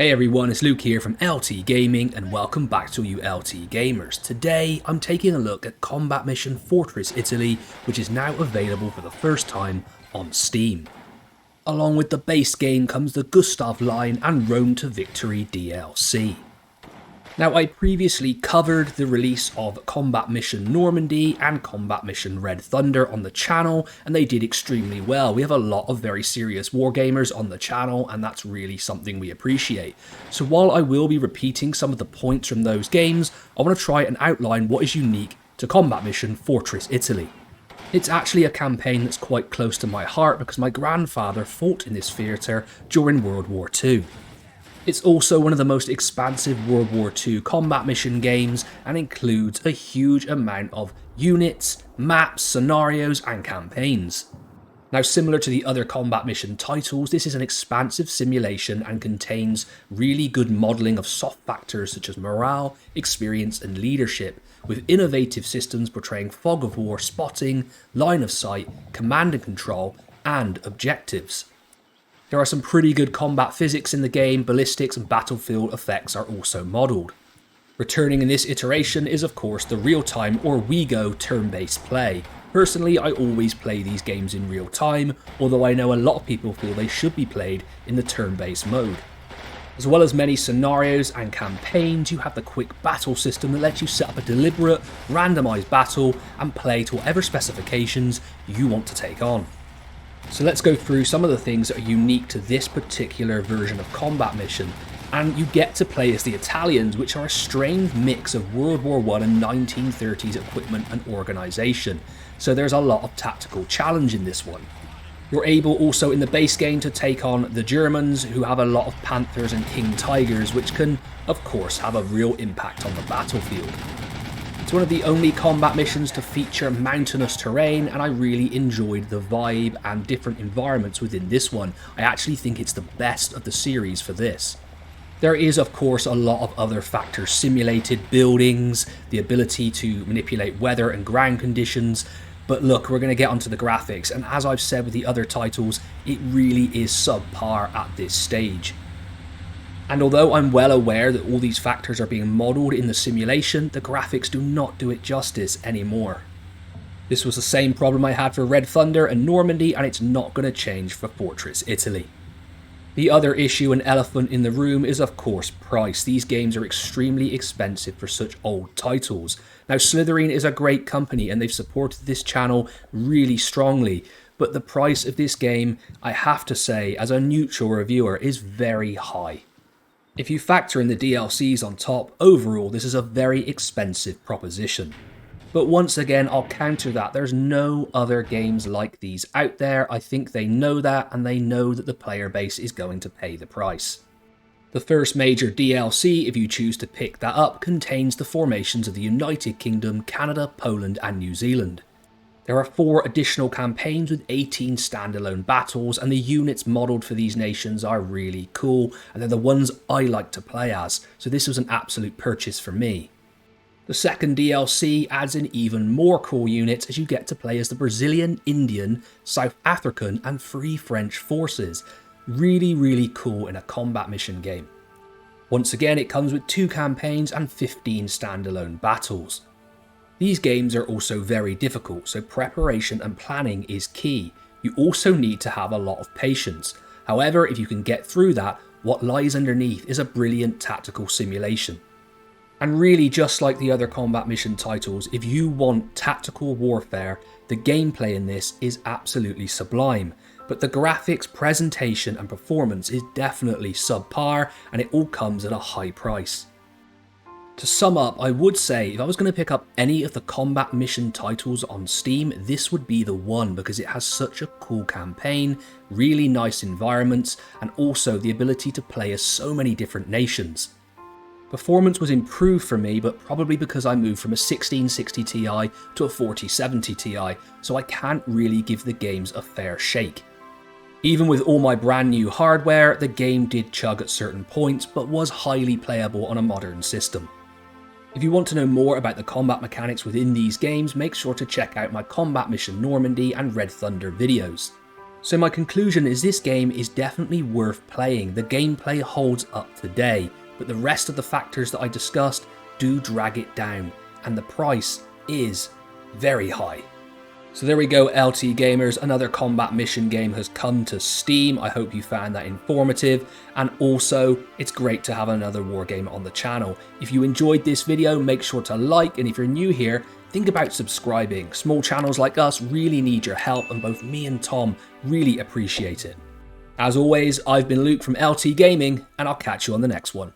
Hey everyone, it's Luke here from LT Gaming and welcome back to you LT Gamers. Today I'm taking a look at Combat Mission Fortress Italy, which is now available for the first time on Steam. Along with the base game comes the Gustav line and Road to Victory DLC. Now, I previously covered the release of Combat Mission Normandy and Combat Mission Red Thunder on the channel, and they did extremely well. We have a lot of very serious wargamers on the channel, and that's really something we appreciate. So while I will be repeating some of the points from those games, I want to try and outline what is unique to Combat Mission Fortress Italy. It's actually a campaign that's quite close to my heart because my grandfather fought in this theatre during World War II. It's also one of the most expansive World War II combat mission games and includes a huge amount of units, maps, scenarios and campaigns. Now, similar to the other combat mission titles, this is an expansive simulation and contains really good modelling of soft factors such as morale, experience and leadership, with innovative systems portraying fog of war spotting, line of sight, command and control and objectives. There are some pretty good combat physics in the game, ballistics and battlefield effects are also modelled. Returning in this iteration is of course the real-time or WeGo turn-based play. Personally, I always play these games in real time, although I know a lot of people feel they should be played in the turn-based mode. As well as many scenarios and campaigns, you have the quick battle system that lets you set up a deliberate, randomised battle and play to whatever specifications you want to take on. So let's go through some of the things that are unique to this particular version of Combat Mission. And you get to play as the Italians, which are a strange mix of World War I and 1930s equipment and organisation. So there's a lot of tactical challenge in this one. You're able also in the base game to take on the Germans, who have a lot of Panthers and King Tigers, which can of course have a real impact on the battlefield. It's one of the only combat missions to feature mountainous terrain, and I really enjoyed the vibe and different environments within this one. I actually think it's the best of the series for this. There is of course a lot of other factors simulated, buildings, the ability to manipulate weather and ground conditions, but look, we're going to get onto the graphics, and as I've said with the other titles, it really is subpar at this stage. And although I'm well aware that all these factors are being modelled in the simulation, the graphics do not do it justice anymore. This was the same problem I had for Red Thunder and Normandy, and it's not going to change for Fortress Italy. The other issue and elephant in the room is of course price. These games are extremely expensive for such old titles. Now, Slitherine is a great company and they've supported this channel really strongly, but the price of this game, I have to say, as a neutral reviewer, is very high. If you factor in the DLCs on top, overall this is a very expensive proposition. But once again, I'll counter that. There's no other games like these out there. I think they know that, and they know that the player base is going to pay the price. The first major DLC, if you choose to pick that up, contains the formations of the United Kingdom, Canada, Poland and New Zealand. There are 4 additional campaigns with 18 standalone battles, and the units modelled for these nations are really cool, and they're the ones I like to play as, so this was an absolute purchase for me. The second DLC adds in even more cool units as you get to play as the Brazilian, Indian, South African and Free French forces. Really cool in a combat mission game. Once again, it comes with 2 campaigns and 15 standalone battles. These games are also very difficult, so preparation and planning is key. You also need to have a lot of patience. However, if you can get through that, what lies underneath is a brilliant tactical simulation. And really, just like the other combat mission titles, if you want tactical warfare, the gameplay in this is absolutely sublime. But the graphics, presentation and performance is definitely subpar, and it all comes at a high price. To sum up, I would say if I was going to pick up any of the combat mission titles on Steam, this would be the one because it has such a cool campaign, really nice environments, and also the ability to play as so many different nations. Performance was improved for me, but probably because I moved from a 1660 Ti to a 4070 Ti, so I can't really give the games a fair shake. Even with all my brand new hardware, the game did chug at certain points, but was highly playable on a modern system. If you want to know more about the combat mechanics within these games, make sure to check out my Combat Mission Normandy and Red Thunder videos. So my conclusion is this game is definitely worth playing. The gameplay holds up today, but the rest of the factors that I discussed do drag it down, and the price is very high. So there we go, LT gamers, another combat mission game has come to Steam. I hope you found that informative, and also it's great to have another war game on the channel. If you enjoyed this video, make sure to like, and if you're new here, think about subscribing. Small channels like us really need your help, and both me and Tom really appreciate it. As always, I've been Luke from LT Gaming, and I'll catch you on the next one.